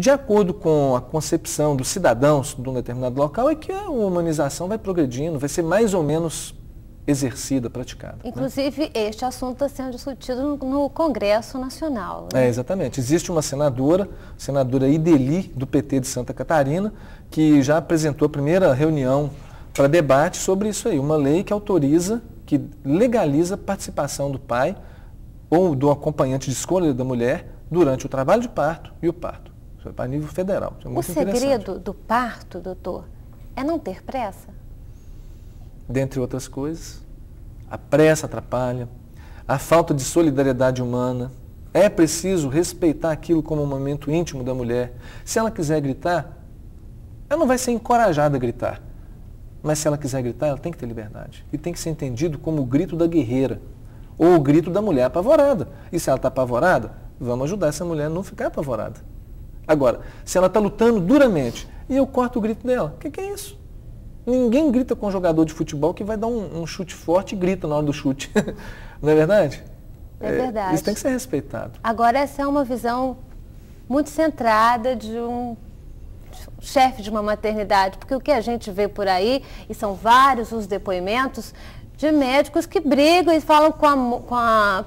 de acordo com a concepção dos cidadãos de um determinado local, é que a humanização vai progredindo, vai ser mais ou menos exercida, praticada. Inclusive, né? Este assunto está sendo discutido no Congresso Nacional. Né? Exatamente. Existe uma senadora Ideli, do PT de Santa Catarina, que já apresentou a primeira reunião para debate sobre isso aí, uma lei que autoriza, que legaliza a participação do pai ou do acompanhante de escolha da mulher durante o trabalho de parto e o parto. Isso é para nível federal. Isso é muito interessante. O segredo do parto, doutor, é não ter pressa? Dentre outras coisas, a pressa atrapalha, a falta de solidariedade humana. É preciso respeitar aquilo como um momento íntimo da mulher. Se ela quiser gritar, ela não vai ser encorajada a gritar. Mas se ela quiser gritar, ela tem que ter liberdade. E tem que ser entendido como o grito da guerreira, ou o grito da mulher apavorada. E se ela está apavorada, vamos ajudar essa mulher a não ficar apavorada. Agora, se ela está lutando duramente e eu corto o grito dela, o que é isso? Ninguém grita com um jogador de futebol que vai dar um chute forte e grita na hora do chute. Não é verdade? É verdade. Isso tem que ser respeitado. Agora, essa é uma visão muito centrada de um chefe de uma maternidade, porque o que a gente vê por aí, e são vários os depoimentos de médicos que brigam e falam com a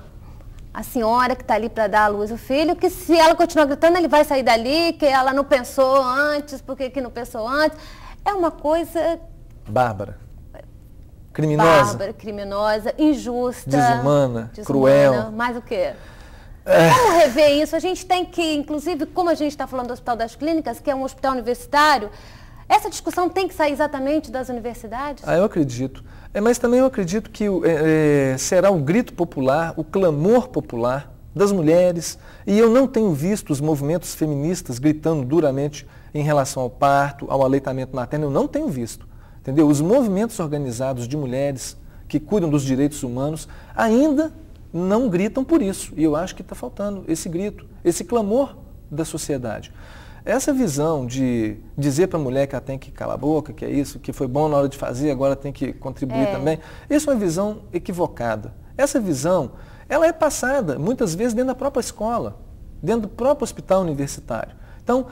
senhora que está ali para dar à luz o filho, que se ela continuar gritando, ele vai sair dali, que ela não pensou antes, porque que não pensou antes. É uma coisa... Bárbara. Criminosa. Bárbara, criminosa, injusta. Desumana, cruel. Mais o quê? Como rever isso? A gente tem que, inclusive, como a gente está falando do Hospital das Clínicas, que é um hospital universitário, essa discussão tem que sair exatamente das universidades? Eu acredito. Mas também eu acredito que será o grito popular, o clamor popular das mulheres, e eu não tenho visto os movimentos feministas gritando duramente em relação ao parto, ao aleitamento materno, eu não tenho visto. Entendeu? Os movimentos organizados de mulheres que cuidam dos direitos humanos ainda não gritam por isso. E eu acho que está faltando esse grito, esse clamor da sociedade. Essa visão de dizer para a mulher que ela tem que calar a boca, que é isso, que foi bom na hora de fazer, agora tem que contribuir também, isso é uma visão equivocada. Essa visão, ela é passada muitas vezes dentro da própria escola, dentro do próprio hospital universitário. Então,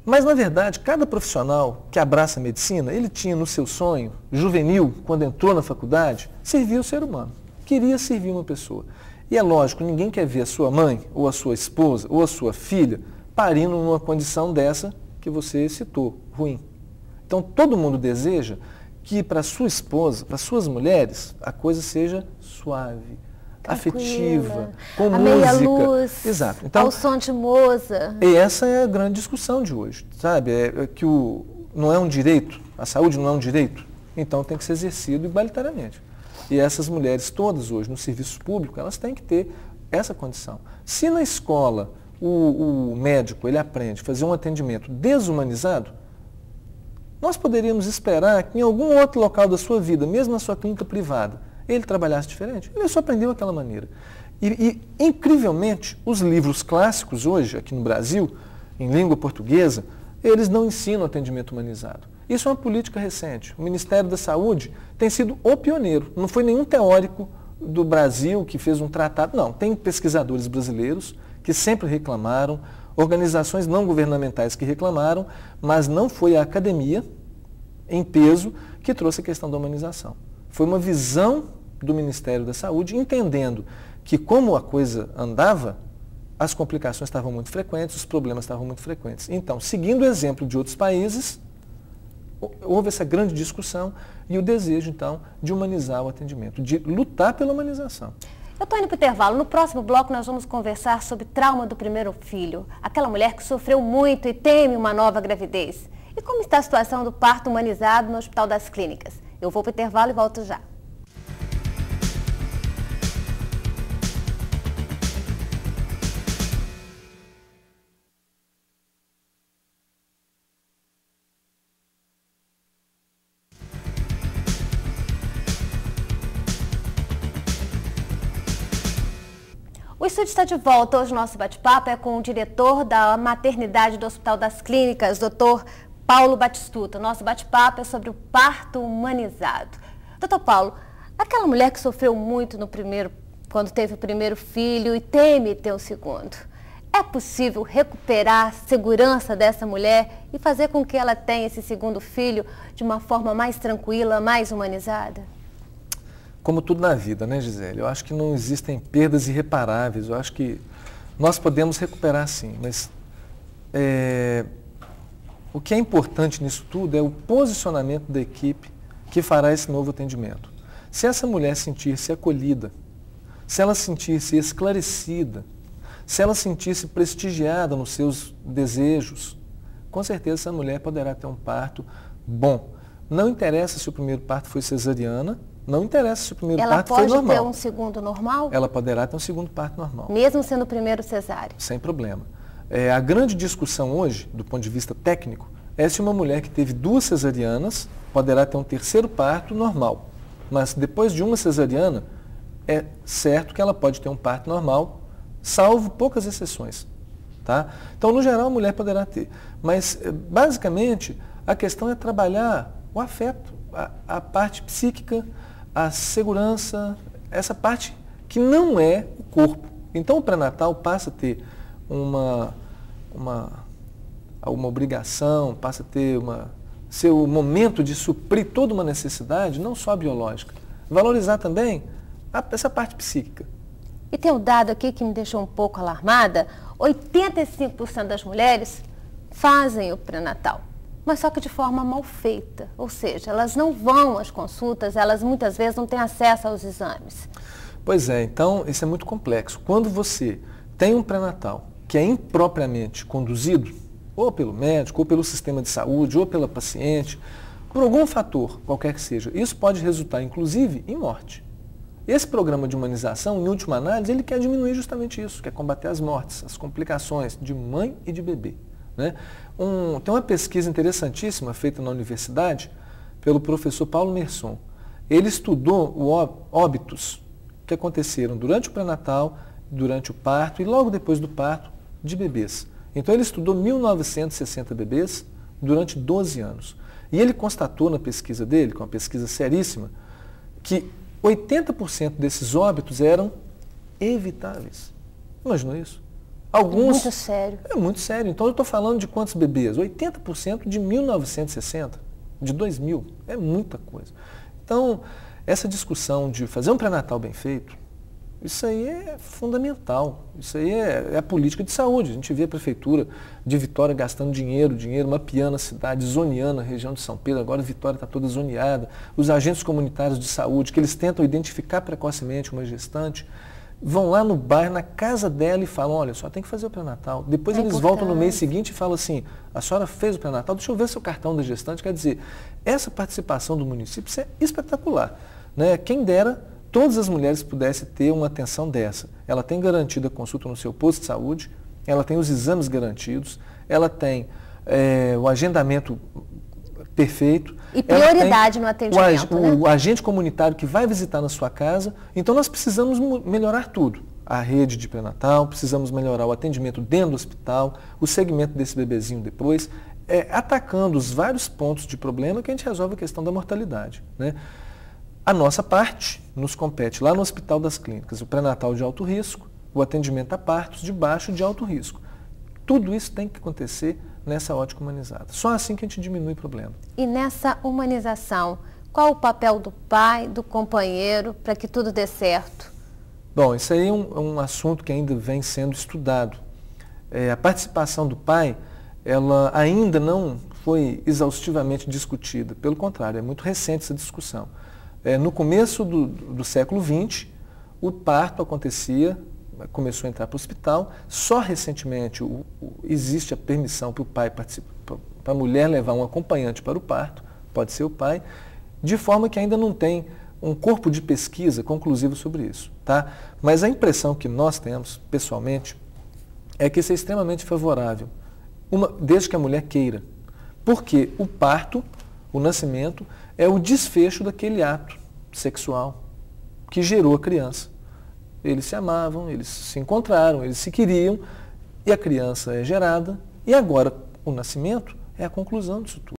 mas na verdade, cada profissional que abraça a medicina, ele tinha no seu sonho, juvenil, quando entrou na faculdade, servir o ser humano. Queria servir uma pessoa. E é lógico, ninguém quer ver a sua mãe, ou a sua esposa, ou a sua filha, parindo numa condição dessa que você citou, ruim. Então, todo mundo deseja que para sua esposa, para suas mulheres, a coisa seja suave, afetiva, com música. Meia luz, exato. Então, ao som de Mozart. E essa é a grande discussão de hoje, sabe? É que não é um direito, a saúde não é um direito, então tem que ser exercido igualitariamente. E essas mulheres todas hoje no serviço público, elas têm que ter essa condição. Se na escola o médico ele aprende a fazer um atendimento desumanizado, nós poderíamos esperar que em algum outro local da sua vida, mesmo na sua clínica privada, ele trabalhasse diferente. Ele só aprendeu daquela maneira. E, incrivelmente, os livros clássicos hoje, aqui no Brasil, em língua portuguesa, eles não ensinam atendimento humanizado. Isso é uma política recente. O Ministério da Saúde tem sido o pioneiro. Não foi nenhum teórico do Brasil que fez um tratado. Não, tem pesquisadores brasileiros que sempre reclamaram, organizações não governamentais que reclamaram, mas não foi a academia, em peso, que trouxe a questão da humanização. Foi uma visão do Ministério da Saúde, entendendo que como a coisa andava, as complicações estavam muito frequentes, os problemas estavam muito frequentes. Então, seguindo o exemplo de outros países, houve essa grande discussão e o desejo, então, de humanizar o atendimento, de lutar pela humanização. Eu estou indo para o intervalo. No próximo bloco nós vamos conversar sobre trauma do primeiro filho. Aquela mulher que sofreu muito e teme uma nova gravidez. E como está a situação do parto humanizado no Hospital das Clínicas? Eu vou para o intervalo e volto já. O estúdio está de volta. Hoje o nosso bate-papo é com o diretor da maternidade do Hospital das Clínicas, Dr. Paulo Batistuta. O nosso bate-papo é sobre o parto humanizado. Dr. Paulo, aquela mulher que sofreu muito quando teve o primeiro filho e teme ter o segundo, É possível recuperar a segurança dessa mulher e fazer com que ela tenha esse segundo filho de uma forma mais tranquila, mais humanizada? Como tudo na vida, né, Gisele? Eu acho que não existem perdas irreparáveis. Eu acho que nós podemos recuperar sim, mas o que é importante nisso tudo é o posicionamento da equipe que fará esse novo atendimento. Se essa mulher sentir-se acolhida, se ela sentir-se esclarecida, se ela sentir-se prestigiada nos seus desejos, com certeza essa mulher poderá ter um parto bom. Não interessa se o primeiro parto foi cesariana, não interessa se o primeiro parto foi normal. Ela pode ter um segundo normal? Ela poderá ter um segundo parto normal. Mesmo sendo o primeiro cesáreo? Sem problema. A grande discussão hoje, do ponto de vista técnico, é se uma mulher que teve 2 cesarianas poderá ter um terceiro parto normal. Mas depois de uma cesariana, é certo que ela pode ter um parto normal, salvo poucas exceções. Tá? Então, no geral, a mulher poderá ter. Mas, basicamente, a questão é trabalhar o afeto, a parte psíquica, a segurança, essa parte que não é o corpo. Então, o pré-natal passa a ter uma obrigação, passa a ter ser o momento de suprir toda uma necessidade, não só biológica. Valorizar também essa parte psíquica. E tem um dado aqui que me deixou um pouco alarmada: 85% das mulheres fazem o pré-natal, mas só que de forma mal feita. Ou seja, elas não vão às consultas, elas muitas vezes não têm acesso aos exames. Pois é, então isso é muito complexo. Quando você tem um pré-natal que é impropriamente conduzido, ou pelo médico, ou pelo sistema de saúde, ou pela paciente, por algum fator, qualquer que seja, isso pode resultar, inclusive, em morte. Esse programa de humanização, em última análise, ele quer diminuir justamente isso, quer combater as mortes, as complicações de mãe e de bebê. Né? Tem uma pesquisa interessantíssima feita na universidade pelo professor Paulo Merson. Ele estudou óbitos que aconteceram durante o pré-natal, durante o parto e logo depois do parto de bebês. Então ele estudou 1.960 bebês durante 12 anos. E ele constatou na pesquisa dele, que é uma pesquisa seríssima, que 80% desses óbitos eram evitáveis. Imaginou isso? Alguns... É muito sério. É muito sério. Então eu estou falando de quantos bebês? 80% de 1960, de 2000. É muita coisa. Então, essa discussão de fazer um pré-natal bem feito, isso aí é fundamental. Isso aí é a política de saúde. A gente vê a prefeitura de Vitória gastando dinheiro, mapeando a cidade, zoneando a região de São Pedro. Agora Vitória está toda zoneada. Os agentes comunitários de saúde, que eles tentam identificar precocemente uma gestante, vão lá no bairro, na casa dela e falam: olha, só tem que fazer o pré-natal. Depois eles voltam no mês seguinte e falam assim: a senhora fez o pré-natal, deixa eu ver seu cartão da gestante. Quer dizer, essa participação do município, isso é espetacular. Né? Quem dera todas as mulheres pudessem ter uma atenção dessa. Ela tem garantida a consulta no seu posto de saúde, ela tem os exames garantidos, ela tem o agendamento perfeito. E prioridade no atendimento, o agente comunitário que vai visitar na sua casa. Então nós precisamos melhorar tudo. A rede de pré-natal, precisamos melhorar o atendimento dentro do hospital, o segmento desse bebezinho depois, atacando os vários pontos de problema que a gente resolve a questão da mortalidade. Né? A nossa parte nos compete lá no Hospital das Clínicas, o pré-natal de alto risco, o atendimento a partos de baixo e de alto risco. Tudo isso tem que acontecer nessa ótica humanizada. Só assim que a gente diminui o problema. E nessa humanização, qual o papel do pai, do companheiro, para que tudo dê certo? Bom, isso aí é um assunto que ainda vem sendo estudado. A participação do pai, ela ainda não foi exaustivamente discutida. Pelo contrário, é muito recente essa discussão. No começo do século XX, o parto começou a entrar para o hospital. Só recentemente existe a permissão para o pai participar, para a mulher levar um acompanhante para o parto, pode ser o pai, de forma que ainda não tem um corpo de pesquisa conclusivo sobre isso. Tá? Mas a impressão que nós temos, pessoalmente, é que isso é extremamente favorável, desde que a mulher queira. Porque o parto, o nascimento, é o desfecho daquele ato sexual que gerou a criança. Eles se amavam, eles se encontraram, eles se queriam, e a criança é gerada, e agora o nascimento é a conclusão disso tudo.